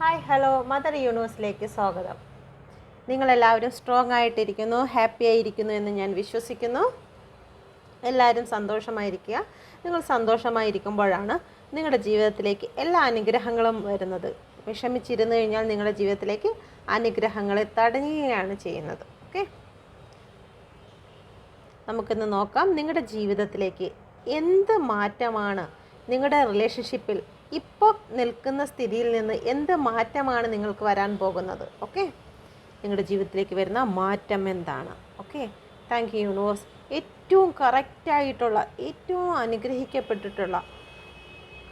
Hi hello mother യൂണിവേഴ്സിലേക്ക് സ്വാഗതം. നിങ്ങളെല്ലാവരും strong ആയിട്ടിരിക്കുന്നു, happy ആയിരിക്കുന്നു എന്ന് ഞാൻ വിശ്വസിക്കുന്നു. എല്ലാവരും സന്തോഷമായിരിക്കുക. നിങ്ങൾ സന്തോഷമായിരിക്കുമ്പോഴാണ് നിങ്ങളുടെ ജീവിതത്തിലേക്ക് എല്ലാ അനുഗ്രഹങ്ങളും വരുന്നത്. വിഷമിച്ചിരുന്നു കഴിഞ്ഞാൽ നിങ്ങളുടെ ജീവിതത്തിലേക്ക് അനുഗ്രഹങ്ങളെ തടയുകയാണ് ചെയ്യുന്നത്. ഓക്കെ, നമുക്കിന്ന് നോക്കാം നിങ്ങളുടെ ജീവിതത്തിലേക്ക് എന്ത് മാറ്റമാണ്, നിങ്ങളുടെ റിലേഷൻഷിപ്പിൽ ഇപ്പോൾ നിൽക്കുന്ന സ്ഥിതിയിൽ നിന്ന് എന്ത് മാറ്റമാണ് നിങ്ങൾക്ക് വരാൻ പോകുന്നത്. ഓക്കെ, നിങ്ങളുടെ ജീവിതത്തിലേക്ക് വരുന്ന മാറ്റം എന്താണ്. Okay, thank you universe. ഏറ്റവും കറക്റ്റായിട്ടുള്ള, ഏറ്റവും അനുഗ്രഹിക്കപ്പെട്ടിട്ടുള്ള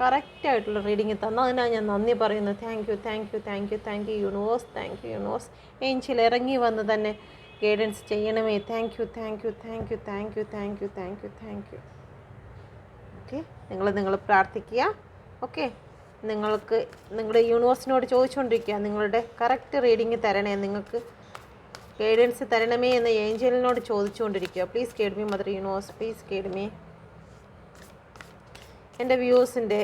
കറക്റ്റായിട്ടുള്ള റീഡിങ് തന്നതിനാണ് ഞാൻ നന്ദി പറയുന്നു. Thank you thank you thank you thank you universe. Thank you universe. Angel ഇറങ്ങി വന്ന് തന്നെ ഗൈഡൻസ് ചെയ്യണമേ. Thank you thank you thank you thank you thank you thank you thank U. Okay, നിങ്ങൾ പ്രാർത്ഥിക്കുക. ഓക്കെ, നിങ്ങൾക്ക് നിങ്ങളുടെ യൂണിവേഴ്സിനോട് ചോദിച്ചുകൊണ്ടിരിക്കുക, നിങ്ങളുടെ കറക്റ്റ് റീഡിങ് തരണേ, നിങ്ങൾക്ക് ഗൈഡൻസ് തരണമേ എന്ന് ഏഞ്ചലിനോട് ചോദിച്ചുകൊണ്ടിരിക്കുക. Please guide me mother universe, please guide me. എൻ്റെ വ്യൂസിൻ്റെ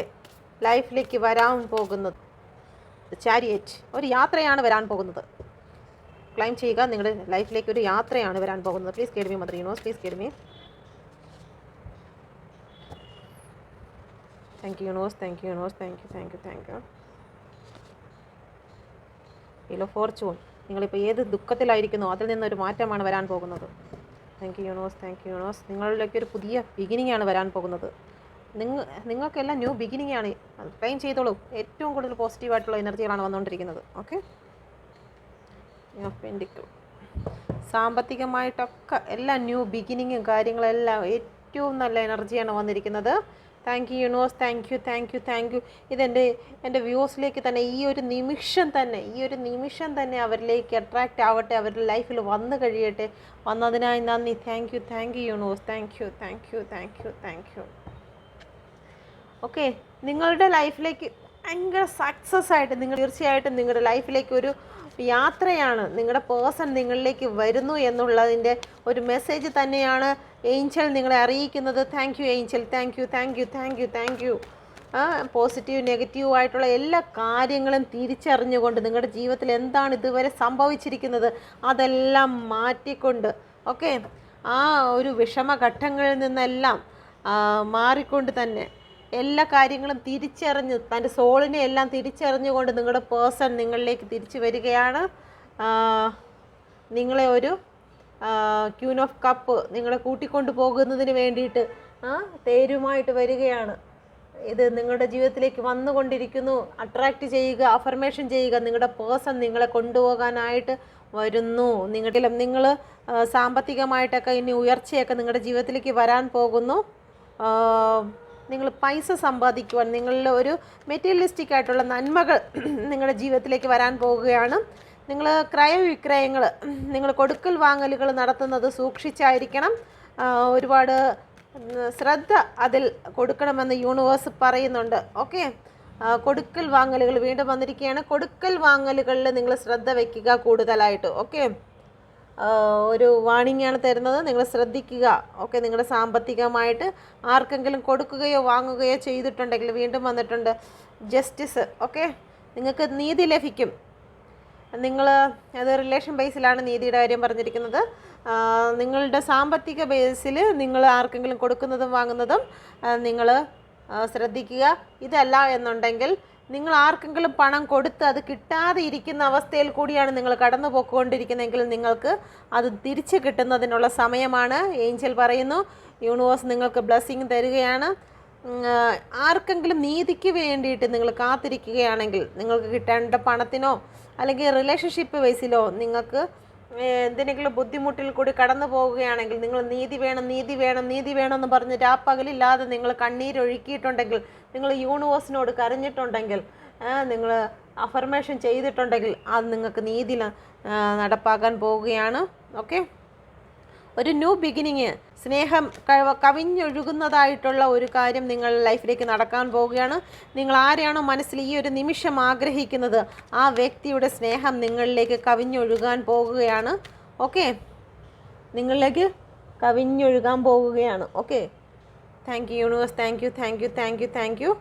ലൈഫിലേക്ക് വരാൻ പോകുന്നത് ചാരിയറ്റ്, ഒരു യാത്രയാണ് വരാൻ പോകുന്നത്. ക്ലൈം ചെയ്യുക, നിങ്ങളുടെ ലൈഫിലേക്ക് ഒരു യാത്രയാണ് വരാൻ പോകുന്നത്. Please guide me mother universe, please guide me. Thank you universe, thank you universe, thank you thank you thank U. Wheel of Fortune, നിങ്ങളിപ്പോൾ ഏത് ദുഃഖത്തിലായിരിക്കുന്നു അതിൽ നിന്നൊരു മാറ്റമാണ് വരാൻ പോകുന്നത്. Thank you universe, thank you universe. നിങ്ങളിലേക്ക് ഒരു പുതിയ ബിഗിനിങ് ആണ് വരാൻ പോകുന്നത്. നിങ്ങൾക്കെല്ലാം ന്യൂ ബിഗിനിങ് ആണ്. ക്ലെയിം ചെയ്തോളൂ. ഏറ്റവും കൂടുതൽ പോസിറ്റീവായിട്ടുള്ള എനർജികളാണ് വന്നുകൊണ്ടിരിക്കുന്നത്. ഓക്കെ, പെൻഡിക്കിൾ, സാമ്പത്തികമായിട്ടൊക്കെ എല്ലാം ന്യൂ ബിഗിനിങ്ങും കാര്യങ്ങളെല്ലാം ഏറ്റവും നല്ല എനർജിയാണ് വന്നിരിക്കുന്നത്. Thank you universe, thank you thank you thank U. എൻ്റെ വ്യൂസിലേക്ക് തന്നെ ഈ ഒരു നിമിഷം തന്നെ അവരിലേക്ക് അട്രാക്റ്റ് ആവട്ടെ, അവരുടെ ലൈഫിൽ വന്നു കഴിയട്ടെ. വന്നതിനായി നന്ദി. Thank you universe, thank you thank you thank you thank U. Okay, നിങ്ങളുടെ ലൈഫിലേക്ക് ഭയങ്കര സക്സസ് ആയിട്ട് നിങ്ങൾ തീർച്ചയായിട്ടും നിങ്ങളുടെ ലൈഫിലേക്ക് ഒരു യാത്രയാണ്, നിങ്ങളുടെ പേഴ്സൺ നിങ്ങളിലേക്ക് വരുന്നു എന്നുള്ളതിൻ്റെ ഒരു മെസ്സേജ് തന്നെയാണ് ഏഞ്ചൽ നിങ്ങളെ അറിയിക്കുന്നത്. Thank you Angel, thank you thank you thank you thank you. Positive negative ആയിട്ടുള്ള എല്ലാ കാര്യങ്ങളും തിരിച്ചറിഞ്ഞുകൊണ്ട് നിങ്ങളുടെ ജീവിതത്തിൽ എന്താണ് ഇതുവരെ സംഭവിച്ചിരിക്കുന്നത് അതെല്ലാം മാറ്റിക്കൊണ്ട്, ഓക്കെ, ആ ഒരു വിഷമഘട്ടങ്ങളിൽ നിന്നെല്ലാം മാറിക്കൊണ്ട് തന്നെ എല്ലാ കാര്യങ്ങളും തിരിച്ചറിഞ്ഞ് തൻ്റെ സോളിനെ എല്ലാം തിരിച്ചറിഞ്ഞുകൊണ്ട് നിങ്ങളുടെ പേഴ്സൺ നിങ്ങളിലേക്ക് തിരിച്ചു വരികയാണ്. നിങ്ങളെ ഒരു ക്യൂൻ ഓഫ് കപ്പ് നിങ്ങളെ കൂട്ടിക്കൊണ്ട് പോകുന്നതിന് വേണ്ടിയിട്ട് തേരുമായിട്ട് വരികയാണ്. ഇത് നിങ്ങളുടെ ജീവിതത്തിലേക്ക് വന്നുകൊണ്ടിരിക്കുന്നു. അട്രാക്റ്റ് ചെയ്യുക, അഫർമേഷൻ ചെയ്യുക. നിങ്ങളുടെ പേഴ്സൺ നിങ്ങളെ കൊണ്ടുപോകാനായിട്ട് വരുന്നു. നിങ്ങൾ സാമ്പത്തികമായിട്ടൊക്കെ ഇനി ഉയർച്ചയൊക്കെ നിങ്ങളുടെ ജീവിതത്തിലേക്ക് വരാൻ പോകുന്നു. നിങ്ങൾ പൈസ സമ്പാദിക്കുവാൻ, നിങ്ങളിൽ ഒരു മെറ്റീരിയലിസ്റ്റിക് ആയിട്ടുള്ള നന്മകൾ നിങ്ങളുടെ ജീവിതത്തിലേക്ക് വരാൻ പോവുകയാണ്. നിങ്ങൾ ക്രയവിക്രയങ്ങൾ, നിങ്ങൾ കൊടുക്കൽ വാങ്ങലുകൾ നടത്തുന്നത് സൂക്ഷിച്ചായിരിക്കണം. ഒരുപാട് ശ്രദ്ധ അതിൽ കൊടുക്കണമെന്ന് യൂണിവേഴ്സ് പറയുന്നുണ്ട്. ഓക്കെ, കൊടുക്കൽ വാങ്ങലുകൾ വീണ്ടും വന്നിരിക്കുകയാണ്. കൊടുക്കൽ വാങ്ങലുകളിൽ നിങ്ങൾ ശ്രദ്ധ വയ്ക്കുക കൂടുതലായിട്ട്. ഓക്കെ, ഒരു വാണിംഗാണ് തരുന്നത്, നിങ്ങൾ ശ്രദ്ധിക്കുക. ഓക്കെ, നിങ്ങളുടെ സാമ്പത്തികമായിട്ട് ആർക്കെങ്കിലും കൊടുക്കുകയോ വാങ്ങുകയോ ചെയ്തിട്ടുണ്ടെങ്കിൽ വീണ്ടും വന്നിട്ടുണ്ട് ജസ്റ്റിസ്. ഓക്കെ, നിങ്ങൾക്ക് നീതി ലഭിക്കും. നിങ്ങൾ അത് റിലേഷൻ ബേസിലാണ് നീതിയുടെ കാര്യം പറഞ്ഞിരിക്കുന്നത്. നിങ്ങളുടെ സാമ്പത്തിക ബേസിൽ നിങ്ങൾ ആർക്കെങ്കിലും കൊടുക്കുന്നതും വാങ്ങുന്നതും നിങ്ങൾ ശ്രദ്ധിക്കുക. ഇതല്ല എന്നുണ്ടെങ്കിൽ നിങ്ങൾ ആർക്കെങ്കിലും പണം കൊടുത്ത് അത് കിട്ടാതെ ഇരിക്കുന്ന അവസ്ഥയിൽ കൂടിയാണ് നിങ്ങൾ കടന്നു പോയിക്കൊണ്ടിരിക്കുന്നതെങ്കിൽ നിങ്ങൾക്ക് അത് തിരിച്ച് കിട്ടുന്നതിനുള്ള സമയമാണ്. ഏഞ്ചൽ പറയുന്നു, യൂണിവേഴ്സ് നിങ്ങൾക്ക് ബ്ലെസ്സിങ് തരികയാണ്. ആർക്കെങ്കിലും നീതിക്ക് വേണ്ടിയിട്ട് നിങ്ങൾ കാത്തിരിക്കുകയാണെങ്കിൽ, നിങ്ങൾക്ക് കിട്ടേണ്ട പണത്തിനോ അല്ലെങ്കിൽ റിലേഷൻഷിപ്പ് ബേസിലോ നിങ്ങൾക്ക് എന്തിനെങ്കിലും ബുദ്ധിമുട്ടിൽ കൂടി കടന്നു പോവുകയാണെങ്കിൽ, നിങ്ങൾ നീതി വേണം നീതി വേണം നീതി വേണമെന്ന് പറഞ്ഞ് രാപ്പകലില്ലാതെ നിങ്ങൾ കണ്ണീരൊഴുക്കിയിട്ടുണ്ടെങ്കിൽ, നിങ്ങൾ യൂണിവേഴ്സിനോട് കരഞ്ഞിട്ടുണ്ടെങ്കിൽ, നിങ്ങൾ അഫർമേഷൻ ചെയ്തിട്ടുണ്ടെങ്കിൽ അത് നിങ്ങൾക്ക് നീതി നടപ്പാക്കാൻ പോവുകയാണ്. ഓക്കെ, ഒരു ന്യൂ ബിഗിനിങ്, സ്നേഹം കവിഞ്ഞൊഴുകുന്നതായിട്ടുള്ള ഒരു കാര്യം നിങ്ങളുടെ ലൈഫിലേക്ക് നടക്കാൻ പോവുകയാണ്. നിങ്ങൾ ആരെയാണോ മനസ്സിൽ ഈ ഒരു നിമിഷം ആഗ്രഹിക്കുന്നത് ആ വ്യക്തിയുടെ സ്നേഹം നിങ്ങളിലേക്ക് കവിഞ്ഞൊഴുകാൻ പോകുകയാണ്. ഓക്കെ, നിങ്ങളിലേക്ക് കവിഞ്ഞൊഴുകാൻ പോവുകയാണ്. Okay, thank you universe, thank you thank you thank you thank U.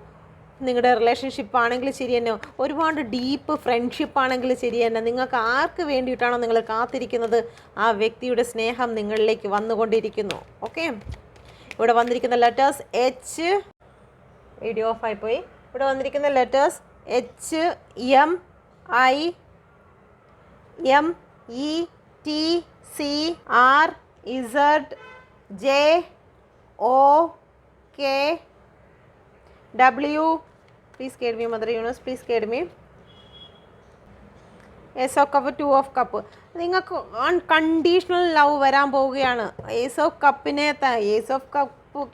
നിങ്ങളുടെ റിലേഷൻഷിപ്പ് ആണെങ്കിൽ ശരി തന്നെ, ഒരുപാട് ഡീപ്പ് ഫ്രണ്ട്ഷിപ്പ് ആണെങ്കിൽ ശരി തന്നെ, നിങ്ങൾക്ക് ആർക്ക് വേണ്ടിയിട്ടാണോ നിങ്ങൾ കാത്തിരിക്കുന്നത് ആ വ്യക്തിയുടെ സ്നേഹം നിങ്ങളിലേക്ക് വന്നുകൊണ്ടിരിക്കുന്നു. ഓക്കെ, ഇവിടെ വന്നിരിക്കുന്ന ലെറ്റേഴ്സ് എച്ച്, വീഡിയോ ഓഫായി പോയി. ഇവിടെ വന്നിരിക്കുന്ന letters H, M, I, M, E, T, C, R, Z, J, O, K, W. Please guide me mother universe, please guide me. Ace of cup, two of cup. നിങ്ങൾക്ക് unconditional love വരാൻ പോവുകയാണ്. Ace of കപ്പിനെ, ace of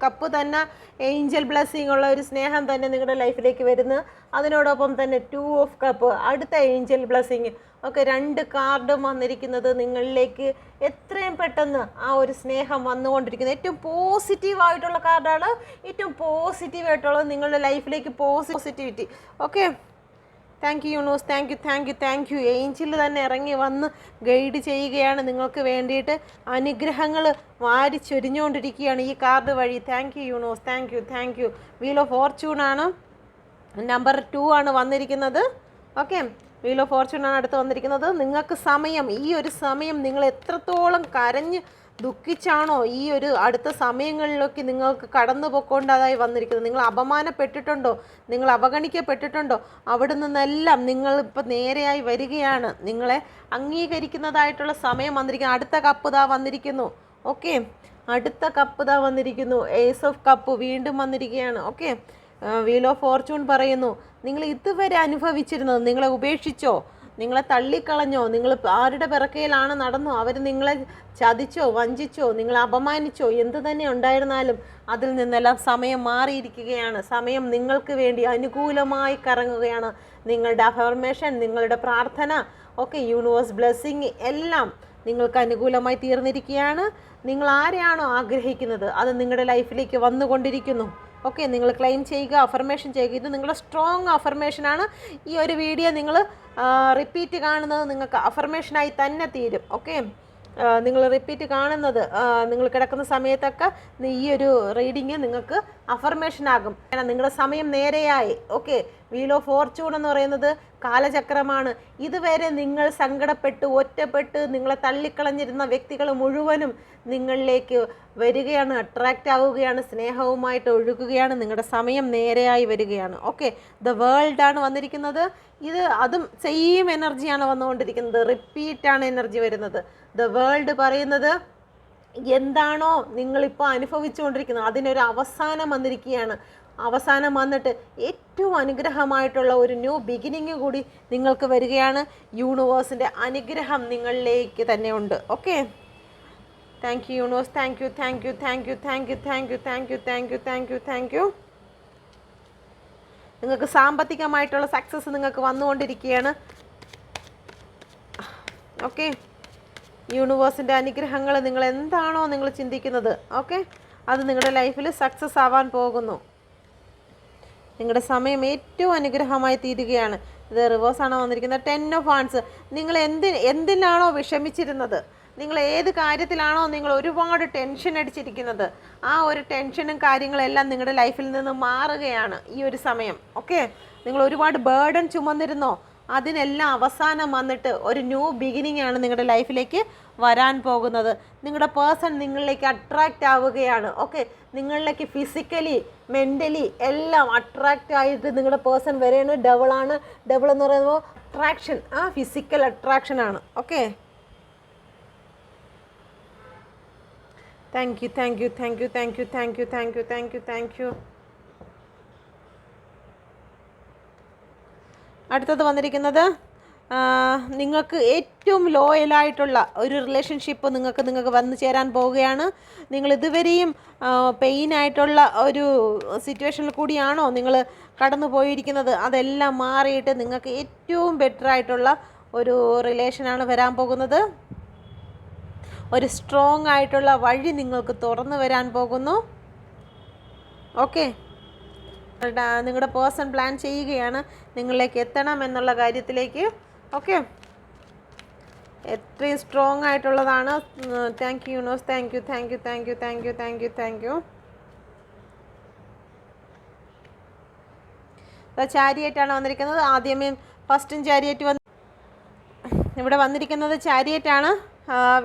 cup തന്നെ angel blessing ഉള്ള ഒരു സ്നേഹം തന്നെ നിങ്ങളുടെ ലൈഫിലേക്ക് വരുന്നു. അതിനോടൊപ്പം തന്നെ ടു ഓഫ് കപ്പ്, അടുത്ത ഏഞ്ചൽ ബ്ലെസ്സിങ്. ഓക്കെ, 2 കാർഡും വന്നിരിക്കുന്നത് നിങ്ങളിലേക്ക് എത്രയും പെട്ടെന്ന് ആ ഒരു സ്നേഹം വന്നുകൊണ്ടിരിക്കുന്നത്. ഏറ്റവും പോസിറ്റീവായിട്ടുള്ള കാർഡാണ്, ഏറ്റവും പോസിറ്റീവായിട്ടുള്ളത് നിങ്ങളുടെ ലൈഫിലേക്ക് positivity. Okay, thank you universe, thank you, thank you, thank U. Angel തന്നെ ഇറങ്ങി വന്ന് ഗൈഡ് ചെയ്യുകയാണ് നിങ്ങൾക്ക് വേണ്ടിയിട്ട്. അനുഗ്രഹങ്ങൾ വാരിച്ചൊരിഞ്ഞുകൊണ്ടിരിക്കുകയാണ് ഈ കാർഡ് വഴി. Thank you universe, thank you, thank U. Wheel of Fortune ആണ്, നമ്പർ 2 ആണ് വന്നിരിക്കുന്നത്. ഓക്കെ, വീൽ ഓഫ് ഫോർച്യൂൺ ആണ് അടുത്ത് വന്നിരിക്കുന്നത്. നിങ്ങൾക്ക് സമയം, ഈ ഒരു സമയം നിങ്ങൾ എത്രത്തോളം കരഞ്ഞ് ദുഃഖിച്ചാണോ ഈ ഒരു അടുത്ത സമയങ്ങളിലൊക്കെ നിങ്ങൾക്ക് കടന്നു പോയിക്കൊണ്ടതായി വന്നിരിക്കുന്നത്. നിങ്ങൾ അപമാനപ്പെട്ടിട്ടുണ്ടോ, നിങ്ങൾ അവഗണിക്കപ്പെട്ടിട്ടുണ്ടോ, അവിടെ നിന്നെല്ലാം നിങ്ങളിപ്പോൾ നേരെയായി വരികയാണ്. നിങ്ങളെ അംഗീകരിക്കുന്നതായിട്ടുള്ള സമയം വന്നിരിക്കുന്നു. അടുത്ത കപ്പ് ദാ വന്നിരിക്കുന്നു. ഓക്കെ, അടുത്ത കപ്പ് ദാ വന്നിരിക്കുന്നു. ഏസ് ഓഫ് കപ്പ് വീണ്ടും വന്നിരിക്കുകയാണ്. ഓക്കെ, വീൽ ഓഫ് ഫോർച്യൂൺ പറയുന്നു, നിങ്ങൾ ഇതുവരെ അനുഭവിച്ചിരുന്നത്, നിങ്ങളെ ഉപേക്ഷിച്ചോ, നിങ്ങളെ തള്ളിക്കളഞ്ഞോ, നിങ്ങൾ ആരുടെ പിറക്കയിലാണ് നടന്നോ, അവർ നിങ്ങളെ ചതിച്ചോ, വഞ്ചിച്ചോ, നിങ്ങളെ അപമാനിച്ചോ, എന്ത് തന്നെ ഉണ്ടായിരുന്നാലും അതിൽ നിന്നെല്ലാം സമയം മാറിയിരിക്കുകയാണ്. സമയം നിങ്ങൾക്ക് വേണ്ടി അനുകൂലമായി കറങ്ങുകയാണ്. നിങ്ങളുടെ അഫർമേഷൻ, നിങ്ങളുടെ പ്രാർത്ഥന, ഓക്കെ, യൂണിവേഴ്സ് ബ്ലെസ്സിങ് എല്ലാം നിങ്ങൾക്ക് അനുകൂലമായി തീർന്നിരിക്കുകയാണ്. നിങ്ങൾ ആരെയാണോ ആഗ്രഹിക്കുന്നത് അത് നിങ്ങളുടെ ലൈഫിലേക്ക് വന്നുകൊണ്ടിരിക്കുന്നു. ഓക്കെ, നിങ്ങൾ ക്ലെയിം ചെയ്യുക, അഫർമേഷൻ ചെയ്യുക. ഇത് നിങ്ങളുടെ സ്ട്രോങ് അഫർമേഷനാണ്. ഈ ഒരു വീഡിയോ നിങ്ങൾ റിപ്പീറ്റ് കാണുന്നത് നിങ്ങൾക്ക് അഫർമേഷനായി തന്നെ തീരും. ഓക്കെ, നിങ്ങൾ റിപ്പീറ്റ് കാണുന്നത് നിങ്ങൾ കിടക്കുന്ന സമയത്തൊക്കെ ഈ ഒരു റീഡിങ് നിങ്ങൾക്ക് അഫർമേഷനാകും. നിങ്ങളുടെ സമയം നേരെയായി. ഓക്കെ, വീൽ ഓഫ് ഫോർച്യൂൺ എന്ന് പറയുന്നത് കാലചക്രമാണ്. ഇതുവരെ നിങ്ങൾ സങ്കടപ്പെട്ട് ഒറ്റപ്പെട്ട് നിങ്ങളെ തള്ളിക്കളഞ്ഞിരുന്ന വ്യക്തികൾ മുഴുവനും നിങ്ങളിലേക്ക് വരികയാണ്, അട്രാക്റ്റ് ആവുകയാണ്, സ്നേഹവുമായിട്ട് ഒഴുകുകയാണ്. നിങ്ങളുടെ സമയം നേരെയായി വരികയാണ്. ഓക്കെ, ദ വേൾഡ് ആണ് വന്നിരിക്കുന്നത്. ഇത് അതും സെയിം എനർജിയാണ് വന്നുകൊണ്ടിരിക്കുന്നത്. റിപ്പീറ്റാണ് എനർജി വരുന്നത്. ദ വേൾഡ് പറയുന്നത് എന്താണോ നിങ്ങളിപ്പോൾ അനുഭവിച്ചുകൊണ്ടിരിക്കുന്നത് അതിനൊരു അവസാനം വന്നിരിക്കുകയാണ്. അവസാനം വന്നിട്ട് ഏറ്റവും അനുഗ്രഹമായിട്ടുള്ള ഒരു ന്യൂ ബിഗിനിങ് കൂടി നിങ്ങൾക്ക് വരികയാണ്. യൂണിവേഴ്സിൻ്റെ അനുഗ്രഹം നിങ്ങളിലേക്ക് തന്നെ ഉണ്ട്. Okay, thank you universe, thank you, thank you, thank you, thank you, thank you, thank you, thank you, thank you, thank U. നിങ്ങൾക്ക് സാമ്പത്തികമായിട്ടുള്ള സക്സസ് നിങ്ങൾക്ക് വന്നുകൊണ്ടിരിക്കുകയാണ്. ഓക്കെ, യൂണിവേഴ്സിൻ്റെ അനുഗ്രഹങ്ങൾ നിങ്ങൾ എന്താണോ നിങ്ങൾ ചിന്തിക്കുന്നത്, ഓക്കെ, അത് നിങ്ങളുടെ ലൈഫിൽ സക്സസ് ആവാൻ പോകുന്നു. നിങ്ങളുടെ സമയം ഏറ്റവും അനുഗ്രഹമായി തീരുകയാണ്. ഇത് റിവേഴ്സാണോ വന്നിരിക്കുന്നത്? 10 ഓഫ് വാൻഡ്സ്. നിങ്ങൾ എന്തിനാണോ വിഷമിച്ചിരുന്നത്, നിങ്ങൾ ഏത് കാര്യത്തിലാണോ നിങ്ങൾ ഒരുപാട് ടെൻഷൻ അടിച്ചിരിക്കുന്നത്, ആ ഒരു ടെൻഷനും കാര്യങ്ങളെല്ലാം നിങ്ങളുടെ ലൈഫിൽ നിന്ന് മാറുകയാണ് ഈ ഒരു സമയം. ഓക്കെ, നിങ്ങൾ ഒരുപാട് ബേർഡൻ ചുമന്നിരുന്നോ, അതിനെല്ലാം അവസാനം വന്നിട്ട് ഒരു ന്യൂ ബിഗിനിങ് ആണ് നിങ്ങളുടെ ലൈഫിലേക്ക് വരാൻ പോകുന്നത്. നിങ്ങളുടെ പേഴ്സൺ നിങ്ങളിലേക്ക് അട്രാക്റ്റ് ആവുകയാണ്. ഓക്കെ, നിങ്ങളിലേക്ക് ഫിസിക്കലി മെൻ്റലി എല്ലാം അട്രാക്റ്റ് ആയിട്ട് നിങ്ങളുടെ പേഴ്സൺ വരെയാണ്. ഡബിളാണ്. ഡബിൾ എന്ന് പറയുമ്പോൾ അട്രാക്ഷൻ, ഫിസിക്കൽ അട്രാക്ഷൻ ആണ്. Okay, thank you, thank you, thank you, thank you, thank you, thank you, thank you, thank U. അടുത്തത് വന്നിരിക്കുന്നത് നിങ്ങൾക്ക് ഏറ്റവും ലോയലായിട്ടുള്ള ഒരു റിലേഷൻഷിപ്പ് നിങ്ങൾക്ക് വന്നു ചേരാൻ പോവുകയാണ്. നിങ്ങൾ ഇതുവരെയും പെയിനായിട്ടുള്ള ഒരു സിറ്റുവേഷനിൽ കൂടിയാണോ നിങ്ങൾ കടന്നു പോയിരിക്കുന്നത്, അതെല്ലാം മാറിയിട്ട് നിങ്ങൾക്ക് ഏറ്റവും ബെറ്ററായിട്ടുള്ള ഒരു റിലേഷനാണ് വരാൻ പോകുന്നത്. ഒരു സ്ട്രോങ് ആയിട്ടുള്ള വഴി നിങ്ങൾക്ക് തുറന്നു വരാൻ പോകുന്നു. ഓക്കെ, നിങ്ങളുടെ പേഴ്സൺ പ്ലാൻ ചെയ്യുകയാണ് നിങ്ങളിലേക്ക് എത്തണം എന്നുള്ള കാര്യത്തിലേക്ക്. ഓക്കെ, എത്രയും സ്ട്രോങ് ആയിട്ടുള്ളതാണ്. Thank you universe, thank you, thank you, thank you, thank you, thank you, thank you. ചാരിയറ്റാണ് വന്നിരിക്കുന്നത്. ആദ്യമേ ഫസ്റ്റും ചാരിയറ്റ് ഇവിടെ വന്നിരിക്കുന്നത് ചാരിയറ്റാണ്.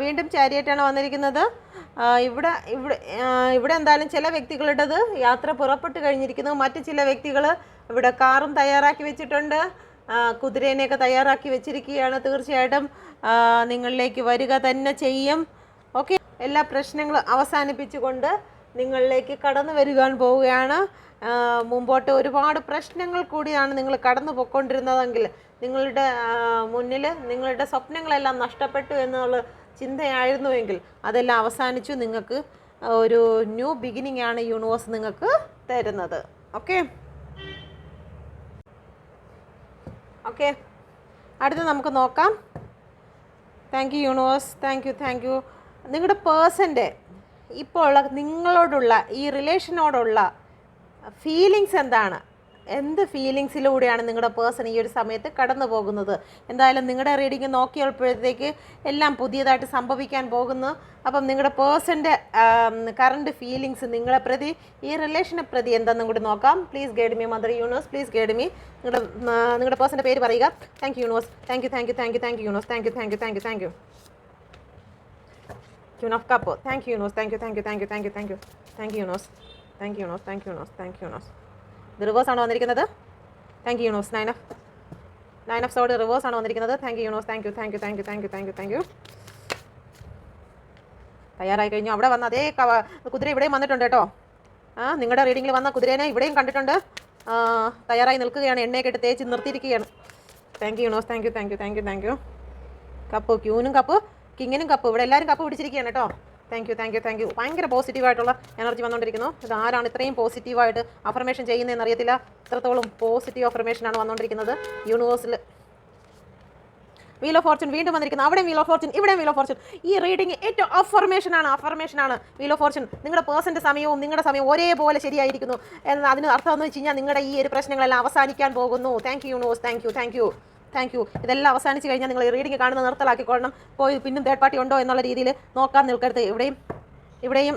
വീണ്ടും ചാരിയറ്റാണ് വന്നിരിക്കുന്നത്. ഇവിടെ ഇവിടെ ഇവിടെ എന്തായാലും ചില വ്യക്തികളുടേത് യാത്ര പുറപ്പെട്ട് കഴിഞ്ഞിരിക്കുന്നു. മറ്റ് ചില വ്യക്തികൾ ഇവിടെ കാറും തയ്യാറാക്കി വെച്ചിട്ടുണ്ട്, കുതിരേനെയൊക്കെ തയ്യാറാക്കി വെച്ചിരിക്കുകയാണ്. തീർച്ചയായിട്ടും നിങ്ങളിലേക്ക് വരിക തന്നെ ചെയ്യും. ഓക്കെ, എല്ലാ പ്രശ്നങ്ങളും അവസാനിപ്പിച്ചുകൊണ്ട് നിങ്ങളിലേക്ക് കടന്നു വരുവാൻ പോവുകയാണ്. മുമ്പോട്ട് ഒരുപാട് പ്രശ്നങ്ങൾ കൂടിയാണ് നിങ്ങൾ കടന്നു പോയിക്കൊണ്ടിരുന്നതെങ്കിൽ, നിങ്ങളുടെ മുന്നിൽ നിങ്ങളുടെ സ്വപ്നങ്ങളെല്ലാം നഷ്ടപ്പെട്ടു എന്നുള്ള ചിന്തയായിരുന്നുവെങ്കിൽ അതെല്ലാം അവസാനിച്ചു. നിങ്ങൾക്ക് ഒരു ന്യൂ ബിഗിനിങ് ആണ് യൂണിവേഴ്സ് നിങ്ങൾക്ക് തരുന്നത്. ഓക്കെ ഓക്കെ അടുത്ത് നമുക്ക് നോക്കാം. Thank you universe, thank U. നിങ്ങളുടെ പേഴ്സൻ്റെ ഇപ്പോൾ ഉള്ള നിങ്ങളോടുള്ള ഈ റിലേഷനോടുള്ള ഫീലിങ്സ് എന്താണ്? എന്ത് ഫീലിങ്സിലൂടെയാണ് നിങ്ങളുടെ പേഴ്സൺ ഈ ഒരു സമയത്ത് കടന്നു പോകുന്നത്? എന്തായാലും നിങ്ങളുടെ റീഡിങ് നോക്കിയപ്പോഴത്തേക്ക് എല്ലാം പുതിയതായിട്ട് സംഭവിക്കാൻ പോകുന്നു. അപ്പം നിങ്ങളുടെ പേഴ്സൻ്റെ കറണ്ട് ഫീലിങ്സ് നിങ്ങളെ പ്രതി, ഈ റിലേഷനെ പ്രതി എന്താണെന്നും കൂടി നോക്കാം. Please guide me mother universe, please guide me. നിങ്ങളുടെ പേഴ്സൻ്റെ പേര് പറയുക. Thank you universe, thank you universe, thank U. Queen of Cup, thank you universe, thank you universe, thank U. ഇത് റിവേഴ്സ് ആണ് വന്നിരിക്കുന്നത്. Thank you universe. Nine of സോഡ് reverse ആണ് വന്നിരിക്കുന്നത്. Thank you universe, thank U. തയ്യാറായി കഴിഞ്ഞു. അവിടെ വന്ന അതേ കുതിര ഇവിടെയും വന്നിട്ടുണ്ട് കേട്ടോ. നിങ്ങളുടെ റീഡിങ്ങിൽ വന്ന കുതിരേനെ ഇവിടെയും കണ്ടിട്ടുണ്ട്. തയ്യാറായി നിൽക്കുകയാണ്, എണ്ണയൊക്കെ ഇട്ട് തേച്ച് നിർത്തിയിരിക്കുകയാണ്. Thank you universe, thank you. Cup, ക്യൂനും കപ്പ്, കിങ്ങിനും കപ്പ്, ഇവിടെ എല്ലാവരും കപ്പ് പിടിച്ചിരിക്കുകയാണ് കേട്ടോ. താങ്ക് യു. ഭയങ്കര പോസിറ്റീവായിട്ടുള്ള എനർജി വന്നുകൊണ്ടിരിക്കുന്നു. ഇത് ആരാണ് ഇത്രയും പോസിറ്റീവായിട്ട് അഫർമേഷൻ ചെയ്യുന്നതെന്ന് അറിയത്തില്ല. ഇത്രത്തോളം പോസിറ്റീവ് അഫർമേഷനാണ് വന്നുകൊണ്ടിരിക്കുന്നത് യൂണിവേഴ്സിൽ. വീൽ ഓഫ് ഫോർച്യൂൺ വീണ്ടും വന്നിരിക്കുന്നത്. അവിടെ വീൽ ഓഫ് ഫോർച്യൂൺ, ഇവിടെ വീൽ ഓഫ് ഫോർച്യൂൺ. ഈ റീഡിങ് ഏറ്റവും അഫർമേഷനാണ് വീൽ ഓഫ് ഫോർച്യൂൺ. നിങ്ങളുടെ പേഴ്സൻ്റെ സമയവും നിങ്ങളുടെ സമയവും ഒരേപോലെ ശരിയായിരിക്കുന്നു. അതിന് അർത്ഥം എന്ന് വെച്ച് കഴിഞ്ഞാൽ നിങ്ങളുടെ ഈ ഒരു പ്രശ്നങ്ങളെല്ലാം അവസാനിക്കാൻ പോകുന്നു. Thank you universe, thank U. ഇതെല്ലാം അവസാനിച്ച് കഴിഞ്ഞാൽ നിങ്ങൾ ഈ റീഡിങ് കാണുന്ന നിർത്തലാക്കിക്കൊള്ളണം. പോയി പിന്നും തേർഡ് പാർട്ടി ഉണ്ടോ എന്നുള്ള രീതിയിൽ നോക്കാൻ നിൽക്കരുത്. ഇവിടെയും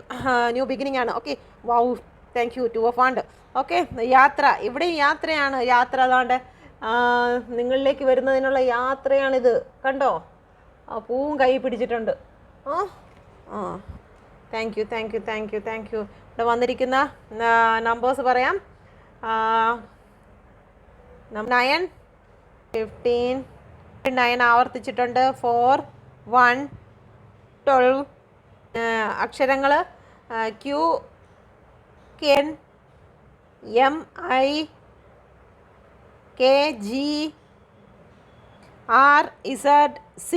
ന്യൂ ബിഗിനിങ് ആണ്. Okay, wow, thank you. 2 of wand. Okay, യാത്ര, ഇവിടെയും യാത്രയാണ്. യാത്ര അതാണ്ട് നിങ്ങളിലേക്ക് വരുന്നതിനുള്ള യാത്രയാണിത്. കണ്ടോ, പൂവും കൈ പിടിച്ചിട്ടുണ്ട്. Thank you. ഇവിടെ വന്നിരിക്കുന്ന നമ്പേഴ്സ് പറയാം. 9, 15, 9 ആവർത്തിച്ചിട്ടുണ്ട്. 4, 1, 12. അക്ഷരങ്ങൾ Q, N, M, I, K, G, R, Z, C.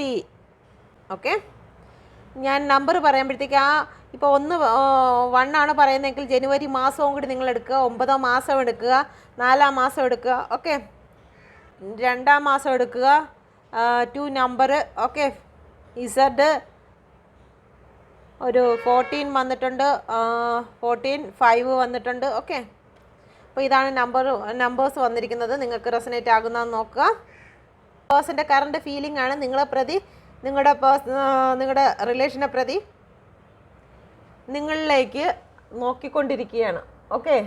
Okay, ഞാൻ നമ്പർ പറയുമ്പോഴത്തേക്ക് ഇപ്പോൾ 1 ആണ് പറയുന്നതെങ്കിൽ ജനുവരി മാസവും കൂടി നിങ്ങൾ എടുക്കുക, 9 മാസം എടുക്കുക, 4 മാസം എടുക്കുക. ഓക്കെ, 2 മാസം എടുക്കുക, 2 നമ്പർ. ഓക്കെ, ഇസഡ് ഒരു 14 വന്നിട്ടുണ്ട്, 14, 5 വന്നിട്ടുണ്ട്. ഓക്കെ, അപ്പോൾ ഇതാണ് നമ്പേഴ്സ് വന്നിരിക്കുന്നത്. നിങ്ങൾക്ക് റെസനേറ്റ് ആകുന്നതെന്ന് നോക്കുക. പേഴ്സൻ്റെ കറണ്ട് ഫീലിംഗ് ആണ് നിങ്ങളെ പ്രതി, നിങ്ങളുടെ റിലേഷനെ പ്രതി നിങ്ങളിലേക്ക് നോക്കിക്കൊണ്ടിരിക്കുകയാണ്. ഓക്കെ,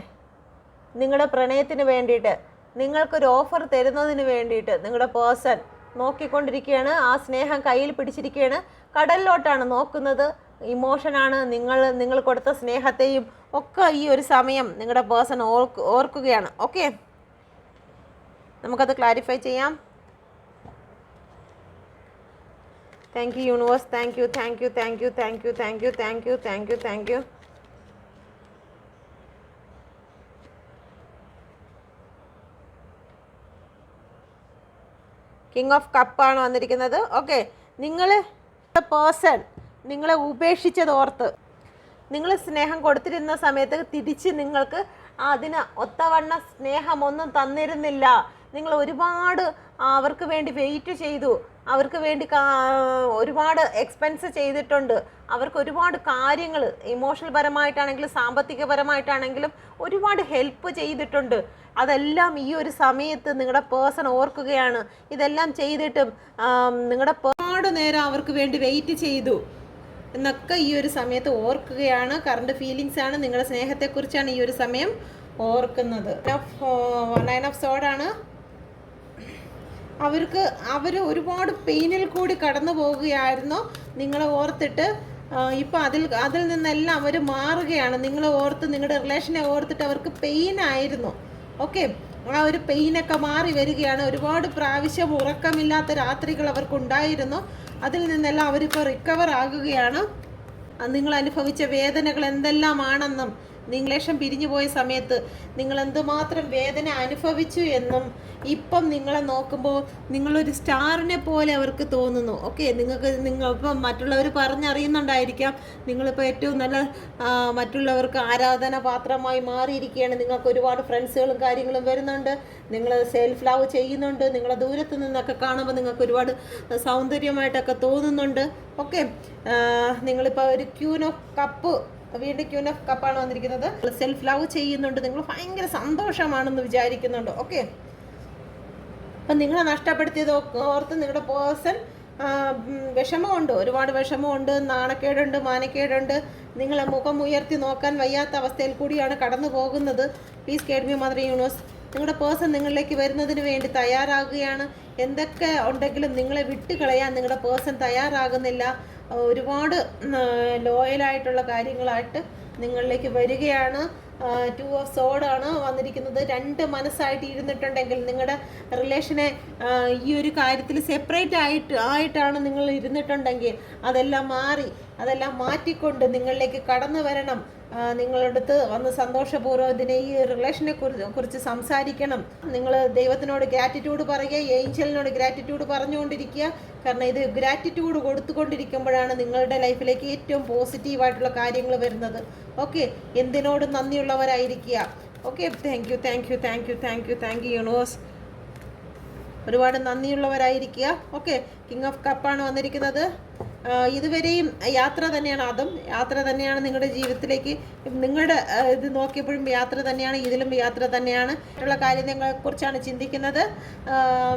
നിങ്ങളുടെ പ്രണയത്തിന് വേണ്ടിയിട്ട്, നിങ്ങൾക്കൊരു ഓഫർ തരുന്നതിന് വേണ്ടിയിട്ട് നിങ്ങളുടെ പേഴ്സൺ നോക്കിക്കൊണ്ടിരിക്കുകയാണ്. ആ സ്നേഹം കയ്യിൽ പിടിച്ചിരിക്കുകയാണ്. കടലിലോട്ടാണ് നോക്കുന്നത്. ഇമോഷനാണ്. നിങ്ങൾ കൊടുത്ത സ്നേഹത്തെയും ഒക്കെ ഈ ഒരു സമയം നിങ്ങളുടെ പേഴ്സൺ ഓർക്കുകയാണ്. ഓക്കെ, നമുക്കത് ക്ലാരിഫൈ ചെയ്യാം. Thank you universe, thank you. King of കപ്പാണ് വന്നിരിക്കുന്നത്. ഓക്കെ, പേഴ്സൺ നിങ്ങളെ ഉപേക്ഷിച്ചതോർത്ത്, നിങ്ങൾ സ്നേഹം കൊടുത്തിരുന്ന സമയത്ത് തിരിച്ച് നിങ്ങൾക്ക് അതിന് ഒത്തവണ്ണ സ്നേഹമൊന്നും തന്നിരുന്നില്ല. നിങ്ങൾ ഒരുപാട് അവർക്ക് വേണ്ടി വെയിറ്റ് ചെയ്തു, അവർക്ക് വേണ്ടി ഒരുപാട് എക്സ്പെൻസ് ചെയ്തിട്ടുണ്ട്, അവർക്ക് ഒരുപാട് കാര്യങ്ങൾ ഇമോഷണൽ പരമായിട്ടാണെങ്കിലും സാമ്പത്തികപരമായിട്ടാണെങ്കിലും ഒരുപാട് ഹെൽപ്പ് ചെയ്തിട്ടുണ്ട്. അതെല്ലാം ഈ ഒരു സമയത്ത് നിങ്ങളുടെ പേഴ്സൺ ഓർക്കുകയാണ്. ഇതെല്ലാം ചെയ്തിട്ടും നിങ്ങളുടെ ഒരുപാട് നേരം അവർക്ക് വേണ്ടി വെയിറ്റ് ചെയ്തു എന്നൊക്കെ ഈ ഒരു സമയത്ത് ഓർക്കുകയാണ്. കറണ്ട് ഫീലിങ്സ് ആണ്, നിങ്ങളുടെ സ്നേഹത്തെക്കുറിച്ചാണ് ഈ ഒരു സമയം ഓർക്കുന്നത്. 9 ഓഫ് സോഡാണ്. അവർ ഒരുപാട് പെയിനിൽ കൂടി കടന്നു പോവുകയായിരുന്നു നിങ്ങളെ ഓർത്തിട്ട്. ഇപ്പം അതിൽ നിന്നെല്ലാം അവർ മാറുകയാണ്. നിങ്ങളെ ഓർത്ത്, നിങ്ങളുടെ റിലേഷനെ ഓർത്തിട്ട് അവർക്ക് പെയിൻ ആയിരുന്നു. ഓക്കെ, ആ ഒരു പെയിനൊക്കെ മാറി വരികയാണ്. ഒരുപാട് പ്രാവശ്യം ഉറക്കമില്ലാത്ത രാത്രികൾ അവർക്കുണ്ടായിരുന്നു. അതിൽ നിന്നെല്ലാം അവരിപ്പോൾ റിക്കവർ ആകുകയാണ്. നിങ്ങൾ അനുഭവിച്ച വേദനകൾ എന്തെല്ലാമാണെന്നും നിങ്ങളേഷം പിരിഞ്ഞു പോയ സമയത്ത് നിങ്ങൾ എന്തുമാത്രം വേദന അനുഭവിച്ചു എന്നും ഇപ്പം നിങ്ങളെ നോക്കുമ്പോൾ നിങ്ങളൊരു സ്റ്റാറിനെ പോലെ അവർക്ക് തോന്നുന്നു. ഓക്കെ, നിങ്ങളിപ്പം മറ്റുള്ളവർ പറഞ്ഞറിയുന്നുണ്ടായിരിക്കാം നിങ്ങളിപ്പോൾ ഏറ്റവും നല്ല മറ്റുള്ളവർക്ക് ആരാധന പാത്രമായി മാറിയിരിക്കുകയാണ്. നിങ്ങൾക്ക് ഒരുപാട് ഫ്രണ്ട്സുകളും കാര്യങ്ങളും വരുന്നുണ്ട്. നിങ്ങൾ സെൽഫ് ലവ് ചെയ്യുന്നുണ്ട്. നിങ്ങളെ ദൂരത്ത് നിന്നൊക്കെ കാണുമ്പോൾ നിങ്ങൾക്ക് ഒരുപാട് സൗന്ദര്യമായിട്ടൊക്കെ തോന്നുന്നുണ്ട്. ഓക്കെ, നിങ്ങളിപ്പോൾ ഒരു ക്യൂൻ ഓഫ് കപ്പ്, വീണ്ടും ക്യൂൻ ഓഫ് കപ്പാണ് വന്നിരിക്കുന്നത്. സെൽഫ് ലവ് ചെയ്യുന്നുണ്ട്. നിങ്ങൾ ഭയങ്കര സന്തോഷമാണെന്ന് വിചാരിക്കുന്നുണ്ട്. ഓക്കെ, അപ്പം നിങ്ങളെ നഷ്ടപ്പെടുത്തിയത് ഓർത്ത് നിങ്ങളുടെ പേഴ്സൺ വിഷമമുണ്ട്, ഒരുപാട് വിഷമമുണ്ട്, നാണക്കേടുണ്ട്, മാനക്കേടുണ്ട്. നിങ്ങളെ മുഖം ഉയർത്തി നോക്കാൻ വയ്യാത്ത അവസ്ഥയിൽ കൂടിയാണ് കടന്നു പോകുന്നത്. Please guide me mother universe. നിങ്ങളുടെ പേഴ്സൺ നിങ്ങളിലേക്ക് വരുന്നതിന് വേണ്ടി തയ്യാറാകുകയാണ്. എന്തൊക്കെ ഉണ്ടെങ്കിലും നിങ്ങളെ വിട്ടുകളയാൻ നിങ്ങളുടെ പേഴ്സൺ തയ്യാറാകുന്നില്ല. ഒരുപാട് ലോയലായിട്ടുള്ള കാര്യങ്ങളായിട്ട് നിങ്ങളിലേക്ക് വരികയാണ്. 2 ഓഫ് സോഡാണ് വന്നിരിക്കുന്നത്. 2 മനസ്സായിട്ട് ഇരുന്നിട്ടുണ്ടെങ്കിൽ നിങ്ങളുടെ റിലേഷനെ ഈ ഒരു കാര്യത്തിൽ സെപ്പറേറ്റ് ആയിട്ടാണ് നിങ്ങൾ ഇരുന്നിട്ടുണ്ടെങ്കിൽ അതെല്ലാം മാറി, അതെല്ലാം മാറ്റിക്കൊണ്ട് നിങ്ങളിലേക്ക് കടന്നു വരണം. നിങ്ങളടുത്ത് വന്ന് സന്തോഷപൂർവ്വം ഈ റിലേഷനെ കുറിച്ച് സംസാരിക്കണം. നിങ്ങൾ ദൈവത്തിനോട് ഗ്രാറ്റിറ്റ്യൂഡ് പറയുക, ഏഞ്ചലിനോട് ഗ്രാറ്റിറ്റ്യൂഡ് പറഞ്ഞുകൊണ്ടിരിക്കുക. കാരണം ഇത് ഗ്രാറ്റിറ്റ്യൂഡ് കൊടുത്തുകൊണ്ടിരിക്കുമ്പോഴാണ് നിങ്ങളുടെ ലൈഫിലേക്ക് ഏറ്റവും പോസിറ്റീവായിട്ടുള്ള കാര്യങ്ങൾ വരുന്നത്. ഓക്കെ, എന്തിനോടും നന്ദിയുള്ളവരായിരിക്കുക. Okay, thank you, thank you, thank you, thank you, thank you universe. ഒരുപാട് നന്ദിയുള്ളവരായിരിക്കുക. ഓക്കെ, കിങ് ഓഫ് കപ്പാണ് വന്നിരിക്കുന്നത്. ഇതുവരെയും യാത്ര തന്നെയാണ്, അതും യാത്ര തന്നെയാണ് നിങ്ങളുടെ ജീവിതത്തിലേക്ക്. നിങ്ങളുടെ ഇത് നോക്കിയപ്പോഴും യാത്ര തന്നെയാണ്, ഇതിലും യാത്ര തന്നെയാണ്. മറ്റുള്ള കാര്യങ്ങളെക്കുറിച്ചാണ് ചിന്തിക്കുന്നത്.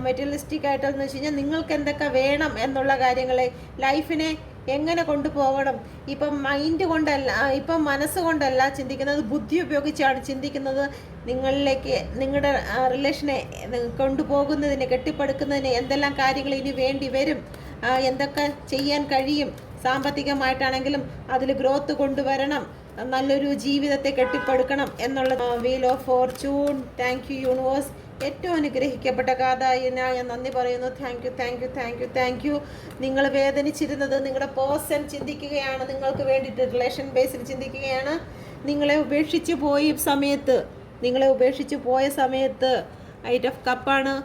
മെറ്റീരിയലിസ്റ്റിക് ആയിട്ടെന്ന് വെച്ച് കഴിഞ്ഞാൽ നിങ്ങൾക്ക് എന്തൊക്കെ വേണം എന്നുള്ള കാര്യങ്ങളെ, ലൈഫിനെ എങ്ങനെ കൊണ്ടുപോകണം. ഇപ്പം മൈൻഡ് കൊണ്ടല്ല, ഇപ്പം മനസ്സുകൊണ്ടല്ല ചിന്തിക്കുന്നത്, ബുദ്ധി ഉപയോഗിച്ചാണ് ചിന്തിക്കുന്നത്. നിങ്ങളിലേക്ക് നിങ്ങളുടെ റിലേഷനെ കൊണ്ടുപോകുന്നതിന്, കെട്ടിപ്പടുക്കുന്നതിന് എന്തെല്ലാം കാര്യങ്ങൾ ഇനി വേണ്ടി വരും, എന്തൊക്കെ ചെയ്യാൻ കഴിയും. സാമ്പത്തികമായിട്ടാണെങ്കിലും അതിൽ ഗ്രോത്ത് കൊണ്ടുവരണം, നല്ലൊരു ജീവിതത്തെ കെട്ടിപ്പടുക്കണം എന്നുള്ള wheel of Fortune. Thank you universe. ഏറ്റവും അനുഗ്രഹിക്കപ്പെട്ട കാതായി ഞാൻ നന്ദി പറയുന്നു. Thank you, thank you, thank you, thank U. നിങ്ങൾ വേദനിച്ചിരുന്നത് നിങ്ങളുടെ പേഴ്സൺ ചിന്തിക്കുകയാണ്, നിങ്ങൾക്ക് വേണ്ടിയിട്ട് റിലേഷൻ ബേസിൽ ചിന്തിക്കുകയാണ്. നിങ്ങളെ ഉപേക്ഷിച്ച് പോയ സമയത്ത് 8 ഓഫ് കപ്പാണ്.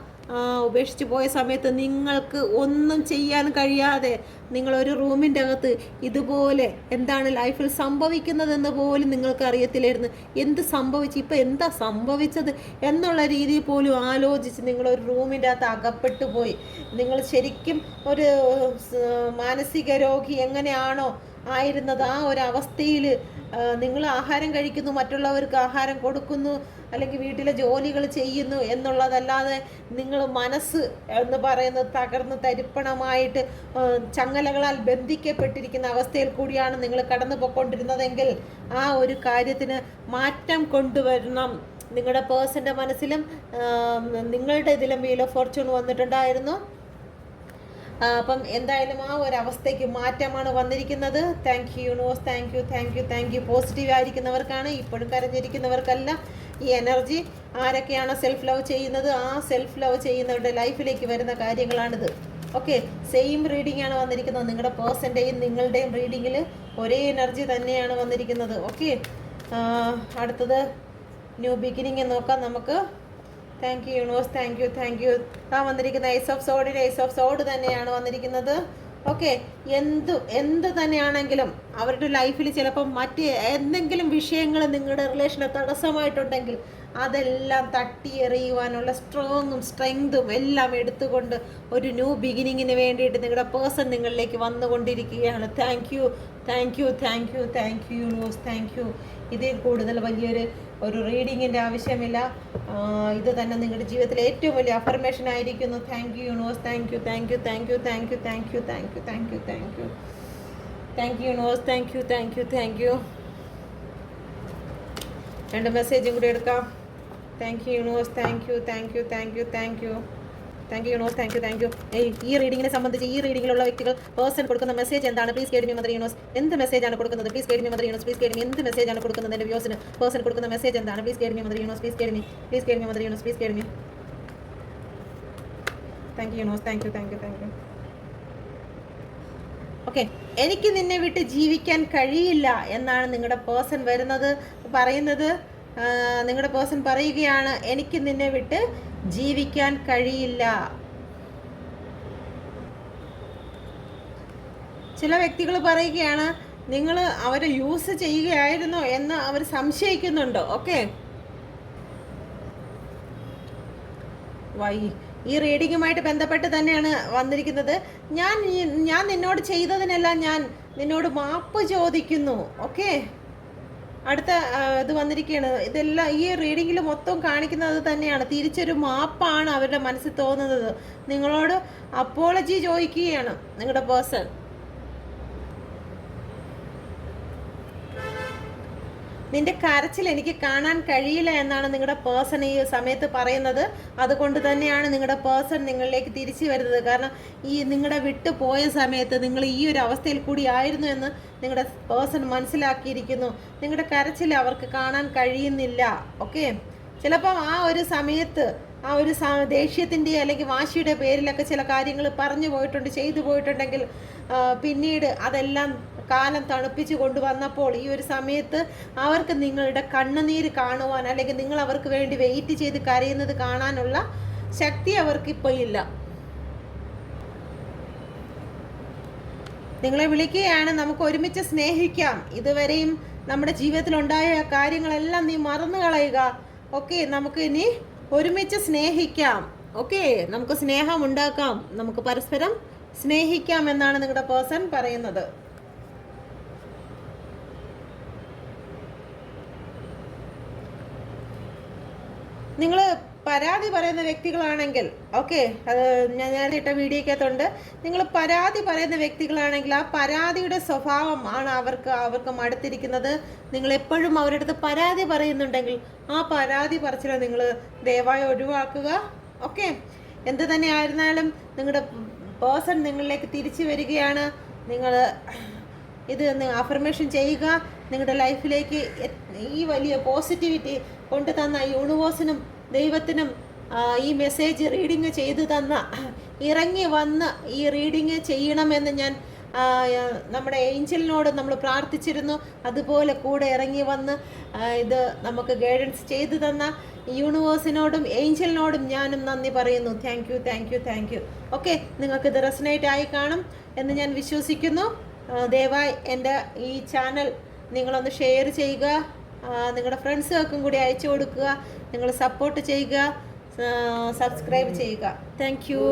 ഉപേക്ഷിച്ച് പോയ സമയത്ത് നിങ്ങൾക്ക് ഒന്നും ചെയ്യാൻ കഴിയാതെ നിങ്ങളൊരു റൂമിൻ്റെ അകത്ത് ഇതുപോലെ എന്താണ് ലൈഫിൽ സംഭവിക്കുന്നതെന്ന് പോലും നിങ്ങൾക്ക് അറിയത്തില്ലായിരുന്നു. എന്ത് സംഭവിച്ചു, ഇപ്പം എന്താ സംഭവിച്ചത് എന്നുള്ള രീതിയിൽ പോലും ആലോചിച്ച് നിങ്ങളൊരു റൂമിൻ്റെ അകത്ത് അകപ്പെട്ടു പോയി. നിങ്ങൾ ശരിക്കും ഒരു മാനസിക രോഗി എങ്ങനെയാണോ ആയിരുന്നത് ആ ഒരു അവസ്ഥയിൽ നിങ്ങൾ ആഹാരം കഴിക്കുന്നു, മറ്റുള്ളവർക്ക് ആഹാരം കൊടുക്കുന്നു, അല്ലെങ്കിൽ വീട്ടിലെ ജോലികൾ ചെയ്യുന്നു എന്നുള്ളതല്ലാതെ നിങ്ങൾ മനസ്സ് എന്ന് പറയുന്നത് തകർന്ന് തരിപ്പണമായിട്ട് ചങ്ങലകളാൽ ബന്ധിക്കപ്പെട്ടിരിക്കുന്ന അവസ്ഥയിൽ കൂടിയാണ് നിങ്ങൾ കടന്നു പോയിക്കൊണ്ടിരുന്നതെങ്കിൽ ആ ഒരു കാര്യത്തിന് മാറ്റം കൊണ്ടുവരണം. നിങ്ങളുടെ പേഴ്സൻ്റെ മനസ്സിലും നിങ്ങളുടെ ഇതിലും വീൽ ഓഫ് ഫോർച്യൂൺ വന്നിട്ടുണ്ടായിരുന്നു. അപ്പം എന്തായാലും ആ ഒരു അവസ്ഥയ്ക്ക് മാറ്റമാണ് വന്നിരിക്കുന്നത്. Thank you universe. Thank you, thank you, thank you. Positive ആയിരിക്കുന്നവർക്കാണ്, ഇപ്പോഴും കരഞ്ഞിരിക്കുന്നവർക്കല്ല. ഈ എനർജി ആരൊക്കെയാണ് സെൽഫ് ലവ് ചെയ്യുന്നത്, ആ സെൽഫ് ലവ് ചെയ്യുന്നവരുടെ ലൈഫിലേക്ക് വരുന്ന കാര്യങ്ങളാണിത്. ഓക്കെ, സെയിം റീഡിംഗ് ആണ് വന്നിരിക്കുന്നത്. നിങ്ങളുടെ പേഴ്സൻ്റെയും നിങ്ങളുടെയും റീഡിങ്ങിൽ ഒരേ എനർജി തന്നെയാണ് വന്നിരിക്കുന്നത്. ഓക്കെ, അടുത്തത് ന്യൂ ബിഗിനിങ് നോക്കാം നമുക്ക്. Thank you universe. Thank you, thank U. വന്നിരിക്കുന്ന ഐസ് ഓഫ് സോഡ് തന്നെയാണ് വന്നിരിക്കുന്നത്. ഓക്കെ, എന്ത് തന്നെയാണെങ്കിലും അവരുടെ ലൈഫിൽ ചിലപ്പം മറ്റ് എന്തെങ്കിലും വിഷയങ്ങൾ നിങ്ങളുടെ റിലേഷന് തടസ്സമായിട്ടുണ്ടെങ്കിൽ അതെല്ലാം തട്ടിയെറിയുവാനുള്ള സ്ട്രെങ്തും എല്ലാം എടുത്തുകൊണ്ട് ഒരു ന്യൂ ബിഗിനിങ്ങിന് വേണ്ടിയിട്ട് നിങ്ങളുടെ പേഴ്സൺ നിങ്ങളിലേക്ക് വന്നുകൊണ്ടിരിക്കുകയാണ്. Thank you, thank you, thank you, thank you universe. Thank U. ഇതിൽ കൂടുതൽ വലിയൊരു റീഡിങ്ങിൻ്റെ ആവശ്യമില്ല. ഇത് തന്നെ നിങ്ങളുടെ ജീവിതത്തിലെ ഏറ്റവും വലിയ അഫർമേഷൻ ആയിരിക്കുന്നു. Thank you universe. Thank you, thank you, thank you, thank you, thank you, thank you, thank you, thank you, thank you universe. Thank you, thank you, thank U. 2 മെസ്സേജും കൂടി എടുക്കാം. Thank you universe, thank you thank you thank you thank you thank you universe, thank you thank U. ഈ റീഡിങ്ങിനെ സംബന്ധിച്ച് ഈ റീഡിങ്ങിലുള്ള വ്യക്തികൾ person കൊടുക്കുന്ന message എന്താണ്? Please guide me mother universe. എന്ത് മെസ്സേജാണ് കൊടുക്കുന്നത്? Please guide me mother universe. Please guide me. എന്ത് മെസ്സേജാണ് കൊടുക്കുന്നത് എൻ്റെ വ്യൂസിന്? പേഴ്സൺ കൊടുക്കുന്ന മെസ്സേജ് എന്താണ്? Please guide me mother universe. Please guide me. Please guide me mother universe. Please guide me. Thank you universe, thank you thank you thank U. Okay, എനിക്ക് നിന്നെ വിട്ട് ജീവിക്കാൻ കഴിയില്ല എന്നാണ് നിങ്ങളുടെ പേഴ്സൺ പറയുന്നത്. നിങ്ങളുടെ പേഴ്സൺ പറയുകയാണ്, എനിക്ക് നിന്നെ വിട്ട് ജീവിക്കാൻ കഴിയില്ല. ചില വ്യക്തികൾ പറയുകയാണ്, നിങ്ങൾ അവരെ യൂസ് ചെയ്യുകയായിരുന്നോ എന്ന് അവർ സംശയിക്കുന്നുണ്ടോ? ഓക്കെ, ഈ റീഡിങ്ങുമായിട്ട് ബന്ധപ്പെട്ട് തന്നെയാണ് വന്നിരിക്കുന്നത്. ഞാൻ നിന്നോട് ചെയ്തതിനെല്ലാം ഞാൻ നിന്നോട് മാപ്പ് ചോദിക്കുന്നു. ഓക്കെ, അടുത്ത ഇത് വന്നിരിക്കുകയാണ്. ഇതെല്ലാം ഈ റീഡിങ്ങിൽ മൊത്തം കാണിക്കുന്നത് തന്നെയാണ്. തിരിച്ചൊരു മാപ്പാണ് അവരുടെ മനസ്സിൽ തോന്നുന്നത്. നിങ്ങളോട് അപ്പോളജി ചോദിക്കുകയാണ് നിങ്ങളുടെ പേഴ്സൺ. നിന്റെ കരച്ചിൽ എനിക്ക് കാണാൻ കഴിയില്ല എന്നാണ് നിങ്ങളുടെ പേഴ്സൺ ഈ സമയത്ത് പറയുന്നത്. അതുകൊണ്ട് തന്നെയാണ് നിങ്ങളുടെ പേഴ്സൺ നിങ്ങളിലേക്ക് തിരിച്ചു വരുന്നത്. കാരണം നിങ്ങളുടെ വിട്ടു പോയ സമയത്ത് നിങ്ങൾ ഈ ഒരു അവസ്ഥയിൽ കൂടി ആയിരുന്നു എന്ന് നിങ്ങളുടെ പേഴ്സൺ മനസ്സിലാക്കിയിരിക്കുന്നു. നിങ്ങളുടെ കരച്ചിൽ അവർക്ക് കാണാൻ കഴിയുന്നില്ല. ഓക്കെ, ചിലപ്പം ആ ഒരു സമയത്ത് ആ ഒരു ദേഷ്യത്തിൻ്റെ അല്ലെങ്കിൽ വാശിയുടെ പേരിലൊക്കെ ചില കാര്യങ്ങൾ പറഞ്ഞു പോയിട്ടുണ്ട്, ചെയ്തു പോയിട്ടുണ്ടെങ്കിൽ പിന്നീട് അതെല്ലാം കാലം തണുപ്പിച്ച് കൊണ്ടുവന്നപ്പോൾ ഈ ഒരു സമയത്ത് അവർക്ക് നിങ്ങളുടെ കണ്ണുനീര് കാണുവാൻ അല്ലെങ്കിൽ നിങ്ങൾ അവർക്ക് വേണ്ടി വെയിറ്റ് ചെയ്ത് കരയുന്നത് കാണാനുള്ള ശക്തി അവർക്ക് ഇപ്പോൾ ഇല്ല. നിങ്ങളെ വിളിക്കുകയാണ്, നമുക്ക് ഒരുമിച്ച് സ്നേഹിക്കാം. ഇതുവരെയും നമ്മുടെ ജീവിതത്തിൽ ഉണ്ടായ കാര്യങ്ങളെല്ലാം നീ മറന്നു കളയുക. ഓക്കെ, നമുക്ക് ഇനി ഒരുമിച്ച് സ്നേഹിക്കാം. ഓക്കെ, നമുക്ക് സ്നേഹം ഉണ്ടാക്കാം, നമുക്ക് പരസ്പരം സ്നേഹിക്കാം എന്നാണ് നിങ്ങളുടെ പേഴ്സൺ പറയുന്നത്. നിങ്ങൾ പരാതി പറയുന്ന വ്യക്തികളാണെങ്കിൽ, ഓക്കെ, അത് ഞാൻ നേരത്തെ ഇട്ട വീഡിയോക്കകത്തുണ്ട്. നിങ്ങൾ പരാതി പറയുന്ന വ്യക്തികളാണെങ്കിൽ ആ പരാതിയുടെ സ്വഭാവം ആണ് അവർക്ക് മടുത്തിരിക്കുന്നത്. നിങ്ങൾ എപ്പോഴും അവരുടെ അടുത്ത് പരാതി പറയുന്നുണ്ടെങ്കിൽ ആ പരാതി പറച്ചിൽ നിങ്ങൾ ദയവായി ഒഴിവാക്കുക. ഓക്കെ, എന്ത് തന്നെ ആയിരുന്നാലും നിങ്ങളുടെ പേഴ്സൺ നിങ്ങളിലേക്ക് തിരിച്ചു വരികയാണ്. നിങ്ങൾ ഇത് അഫർമേഷൻ ചെയ്യുക. നിങ്ങളുടെ ലൈഫിലേക്ക് ഈ വലിയ പോസിറ്റിവിറ്റി കൊണ്ടു തന്ന യൂണിവേഴ്സിനും ദൈവത്തിനും ഈ മെസ്സേജ് റീഡിങ് ചെയ്തു തന്ന ഇറങ്ങി വന്ന് ഈ റീഡിങ് ചെയ്യണമെന്ന് ഞാൻ നമ്മുടെ ഏഞ്ചലിനോട് നമ്മൾ പ്രാർത്ഥിച്ചിരുന്നു. അതുപോലെ കൂടെ ഇറങ്ങി വന്ന് ഇത് നമുക്ക് ഗൈഡൻസ് ചെയ്തു തന്ന യൂണിവേഴ്സിനോടും ഏഞ്ചലിനോടും ഞാനും നന്ദി പറയുന്നു. Thank you thank you thank U. Okay, നിങ്ങൾക്ക് ഇത് റെസനേറ്റ് ആയി കാണും എന്ന് ഞാൻ വിശ്വസിക്കുന്നു. ദയവായി എൻ്റെ ഈ ചാനൽ നിങ്ങളൊന്ന് ഷെയർ ചെയ്യുക, നിങ്ങളുടെ ഫ്രണ്ട്സുകൾക്കും കൂടി അയച്ചു കൊടുക്കുക. നിങ്ങൾ സപ്പോർട്ട് ചെയ്യുക, സബ്സ്ക്രൈബ് ചെയ്യുക. Thank you.